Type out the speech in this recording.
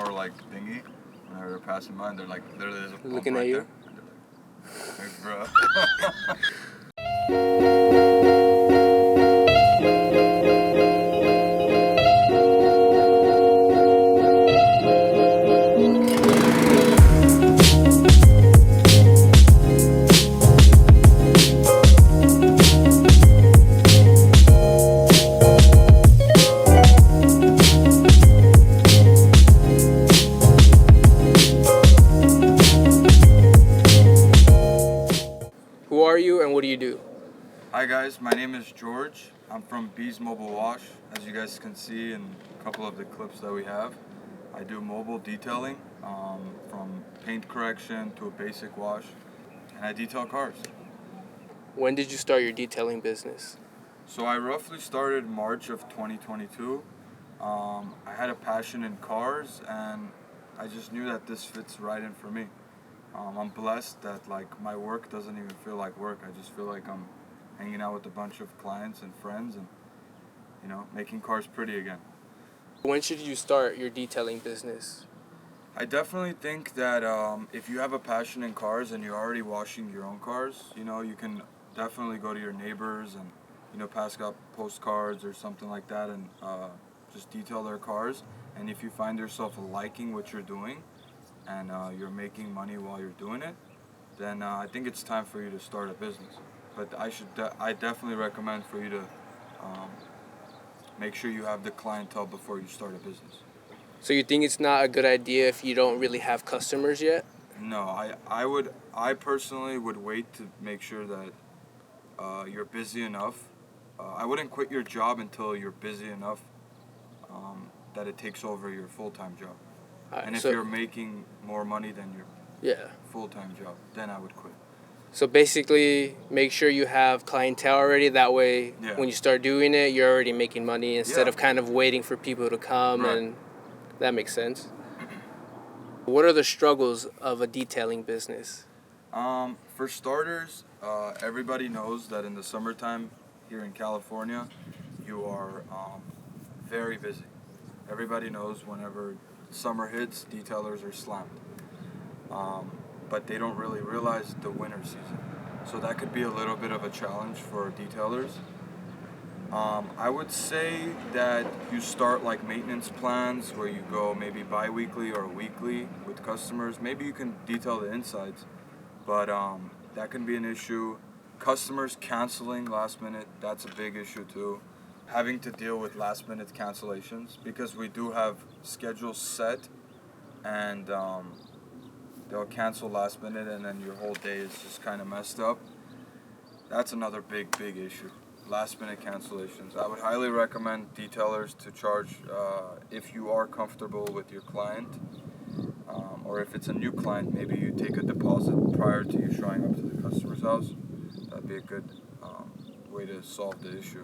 or like dingy. Whenever they're passing by, they're like literally there's a pump Looking right at you? there. And they're like, hey, bro. Who are you and what do you do? Hi guys, my name is George. I'm from Bees Mobile Wash. As you guys can see in a couple of the clips that we have, I do mobile detailing, from paint correction to a basic wash, and I detail cars. When did you start your detailing business? So I roughly started March of 2022. I had a passion in cars, and I just knew that this fits right in for me. I'm blessed that like my work doesn't even feel like work. I just feel like I'm hanging out with a bunch of clients and friends, and making cars pretty again. When should you start your detailing business? I definitely think that if you have a passion in cars and you're already washing your own cars, you can definitely go to your neighbors and pass out postcards or something like that, and just detail their cars. And if you find yourself liking what you're doing and you're making money while you're doing it, then I think it's time for you to start a business. But I definitely recommend for you to make sure you have the clientele before you start a business. So you think it's not a good idea if you don't really have customers yet? No, I personally would wait to make sure that you're busy enough. I wouldn't quit your job until you're busy enough that it takes over your full-time job. And if you're making more money than your full-time job, then I would quit. So basically, make sure you have clientele already. That way, when you start doing it, you're already making money instead of kind of waiting for people to come. Right. And that makes sense. What are the struggles of a detailing business? For starters, everybody knows that in the summertime here in California, you are very busy. Everybody knows whenever summer hits, detailers are slammed. But they don't really realize the winter season. So that could be a little bit of a challenge for detailers. I would say that you start like maintenance plans where you go maybe bi-weekly or weekly with customers. Maybe you can detail the insides, but that can be an issue. Customers canceling last minute, that's a big issue too. Having to deal with last minute cancellations because we do have schedules set, and they'll cancel last minute and then your whole day is just kind of messed up. That's another big issue. Last minute cancellations. I would highly recommend detailers to charge if you are comfortable with your client, or if it's a new client, maybe you take a deposit prior to you showing up to the customer's house. That'd be a good way to solve the issue.